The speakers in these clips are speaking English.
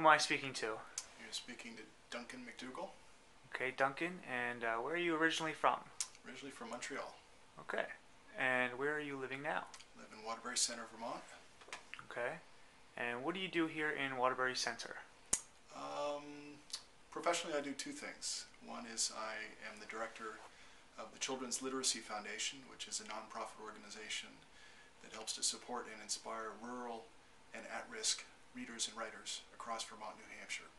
I speaking to? You're speaking to Duncan McDougall, Okay, Duncan. And where are you originally from? originally from Montreal. Okay. And where are you living now? Live in Waterbury Center, Vermont. Okay. And what do you do here in Waterbury Center? Professionally, I do two things. One is I am the director of the Children's Literacy Foundation, which is a nonprofit organization that helps to support and inspire rural and at-risk readers and writers across Vermont, New Hampshire.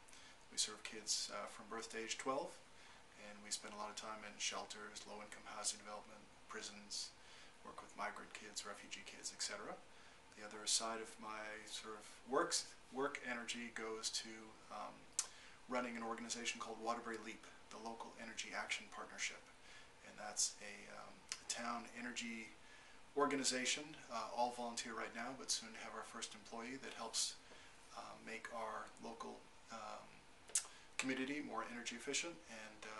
We serve kids from birth to age 12, and we spend a lot of time in shelters, low-income housing development, prisons, work with migrant kids, refugee kids, etc. The other side of my sort of work energy goes to running an organization called Waterbury LEAP, the Local Energy Action Partnership, and that's a town energy organization, all volunteer right now, but soon to have our first employee that helps make our local community more energy efficient and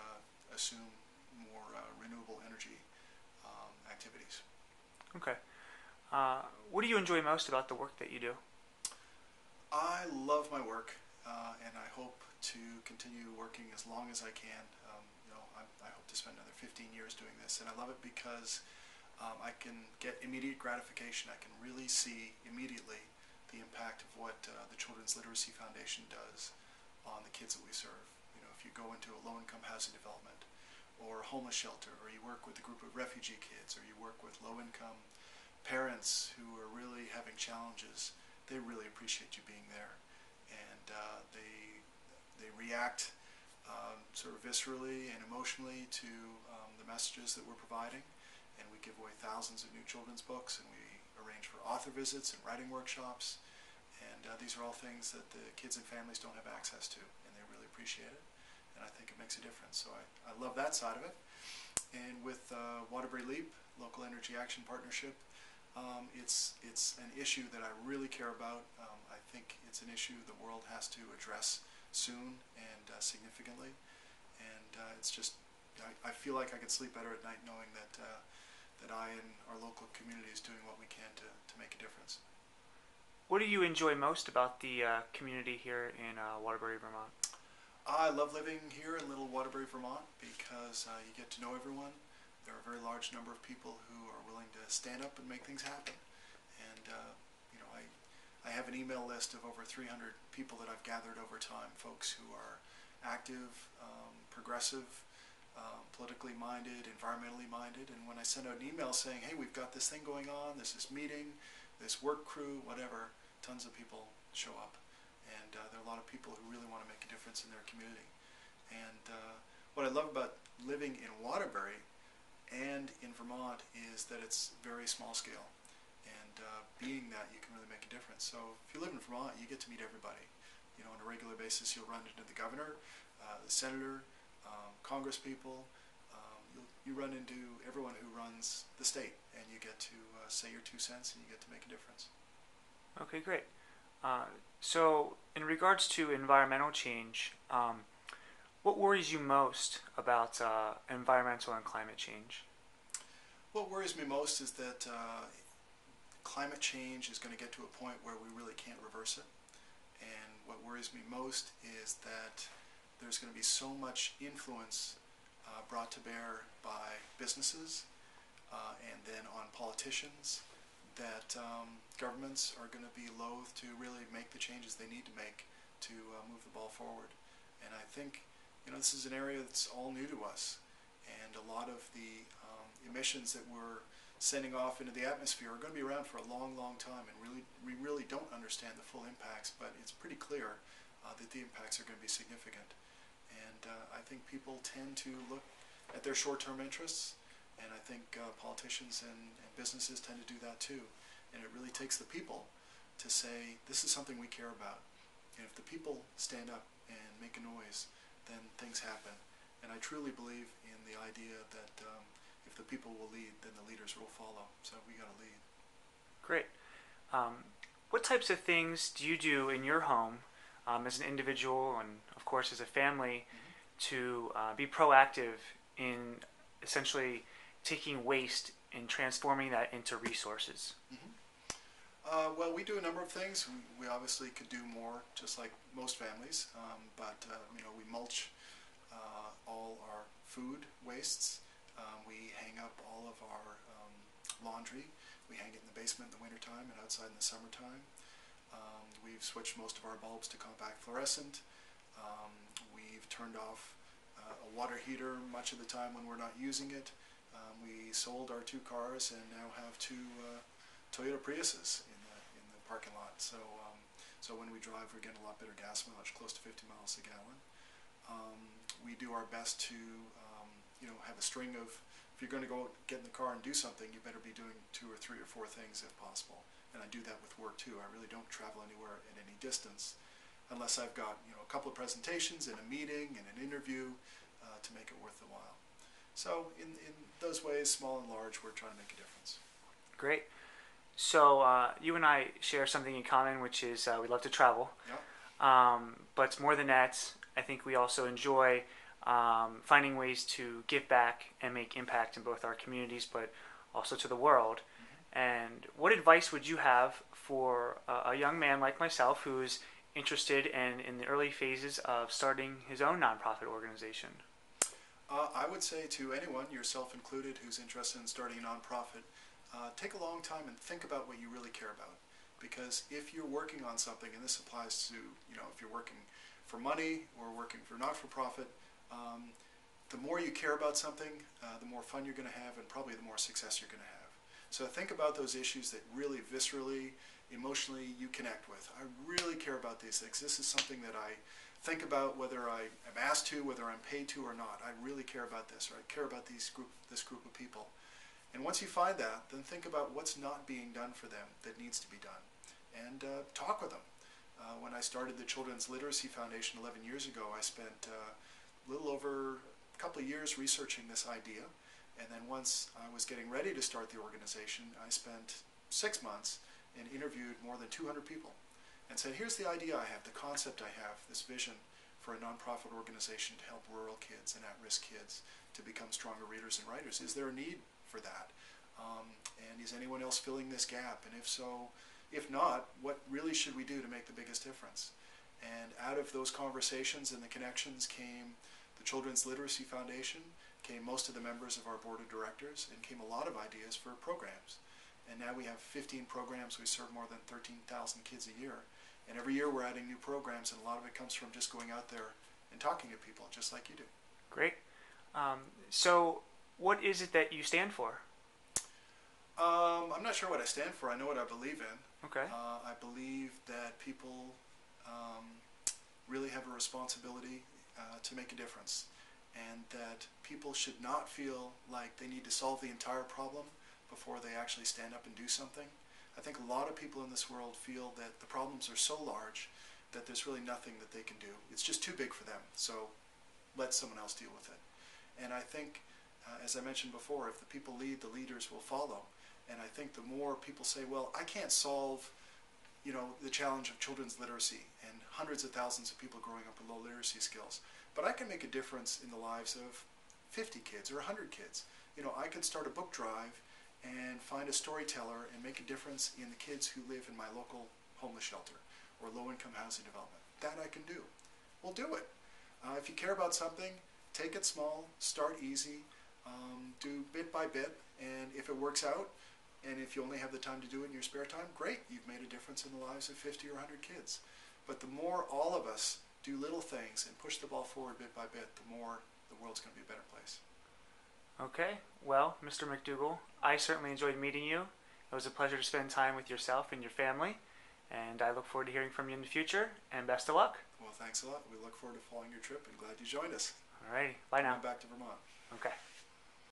assume more renewable energy activities. Okay. What do you enjoy most about the work that you do? I love my work, and I hope to continue working as long as I can. I hope to spend another 15 years doing this, and I love it because I can get immediate gratification. I can really see immediately the impact of what the Children's Literacy Foundation does on the kids that we serve. You know, if you go into a low-income housing development or a homeless shelter, or you work with a group of refugee kids, or you work with low-income parents who are really having challenges, they really appreciate you being there, and they react sort of viscerally and emotionally to the messages that we're providing. And we give away thousands of new children's books, and we arrange for author visits and writing workshops, and these are all things that the kids and families don't have access to, and they really appreciate it, and I think it makes a difference. So I love that side of it. And with Waterbury LEAP, Local Energy Action Partnership, it's an issue that I really care about. I think it's an issue the world has to address soon and significantly, and it's just, I feel like I can sleep better at night knowing that that I and our local community is doing what we can to make a difference. What do you enjoy most about the community here in Waterbury, Vermont? I love living here in little Waterbury, Vermont, because you get to know everyone. There are a very large number of people who are willing to stand up and make things happen. And I have an email list of over 300 people that I've gathered over time, folks who are active, progressive, politically minded, environmentally minded, and when I send out an email saying, hey, we've got this thing going on, there's this meeting, this work crew, whatever, tons of people show up. And there are a lot of people who really want to make a difference in their community. And what I love about living in Waterbury and in Vermont is that it's very small scale. And being that, you can really make a difference. So if you live in Vermont, you get to meet everybody. You know, on a regular basis, you'll run into the governor, the senator, Congress people. You run into everyone who runs the state, and you get to say your 2 cents, and you get to make a difference. Okay, great. So in regards to environmental change, what worries you most about environmental and climate change? What worries me most is that climate change is going to get to a point where we really can't reverse it. And what worries me most is that there's going to be so much influence brought to bear by businesses and then on politicians that governments are going to be loath to really make the changes they need to make to move the ball forward. And I think, this is an area that's all new to us, and a lot of the emissions that we're sending off into the atmosphere are going to be around for a long, long time, and we really don't understand the full impacts, but it's pretty clear that the impacts are going to be significant. And I think people tend to look at their short-term interests, and I think politicians and businesses tend to do that too. And it really takes the people to say, this is something we care about. And if the people stand up and make a noise, then things happen. And I truly believe in the idea that if the people will lead, then the leaders will follow. So we got to lead. Great. What types of things do you do in your home as an individual and, of course, as a family to be proactive in essentially taking waste and transforming that into resources? Well, we do a number of things. We obviously could do more, just like most families, but we mulch all our food wastes. We hang up all of our laundry. We hang it in the basement in the wintertime and outside in the summertime. We've switched most of our bulbs to compact fluorescent. We've turned off a water heater much of the time when we're not using it. We sold our 2 cars and now have 2 Toyota Priuses in the parking lot. So when we drive, we're getting a lot better gas mileage, close to 50 miles a gallon. We do our best to have a string of, if you're going to go get in the car and do something, you better be doing 2 or 3 or 4 things if possible. And I do that with work too. I really don't travel anywhere at any distance unless I've got a couple of presentations and a meeting and an interview to make it worth the while. So in those ways, small and large, we're trying to make a difference. Great. So you and I share something in common, which is we love to travel. Yeah. But more than that, I think we also enjoy finding ways to give back and make impact in both our communities, but also to the world. Mm-hmm. And what advice would you have for a young man like myself who's interested and in the early phases of starting his own nonprofit organization? I would say to anyone, yourself included, who's interested in starting a nonprofit, take a long time and think about what you really care about. Because if you're working on something, and this applies to, if you're working for money or working for not-for-profit, the more you care about something, the more fun you're going to have and probably the more success you're going to have. So think about those issues that really viscerally, emotionally you connect with. I really care about these things. This is something that I think about whether I am asked to, whether I'm paid to or not. I really care about this, or I care about this group of people. And once you find that, then think about what's not being done for them that needs to be done. And talk with them. When I started the Children's Literacy Foundation 11 years ago, I spent a little over a couple of years researching this idea. And then once I was getting ready to start the organization, I spent 6 months and interviewed more than 200 people and said, here's the idea I have, the concept I have, this vision for a nonprofit organization to help rural kids and at-risk kids to become stronger readers and writers. Is there a need for that? And is anyone else filling this gap? And if so, if not, what really should we do to make the biggest difference? And out of those conversations and the connections came the Children's Literacy Foundation, came most of the members of our board of directors, and came a lot of ideas for programs. And now we have 15 programs. We serve more than 13,000 kids a year. And every year we're adding new programs, and a lot of it comes from just going out there and talking to people, just like you do. Great. So what is it that you stand for? I'm not sure what I stand for. I know what I believe in. Okay. I believe that people really have a responsibility to make a difference, and that people should not feel like they need to solve the entire problem before they actually stand up and do something. I think a lot of people in this world feel that the problems are so large that there's really nothing that they can do. It's just too big for them, so let someone else deal with it. And I think, as I mentioned before, if the people lead, the leaders will follow. And I think the more people say, well, I can't solve the challenge of children's literacy and hundreds of thousands of people growing up with low literacy skills, but I can make a difference in the lives of 50 kids or 100 kids. I could start a book drive and find a storyteller and make a difference in the kids who live in my local homeless shelter or low-income housing development. That I can do. We'll do it. If you care about something, take it small, start easy, do bit by bit, and if it works out, and if you only have the time to do it in your spare time, great, you've made a difference in the lives of 50 or 100 kids. But the more all of us do little things and push the ball forward bit by bit, the more the world's going to be a better place. Okay. Well, Mr. McDougall, I certainly enjoyed meeting you. It was a pleasure to spend time with yourself and your family, and I look forward to hearing from you in the future, and best of luck. Well, thanks a lot. We look forward to following your trip and glad you joined us. All righty. Bye now. Back to Vermont. Okay.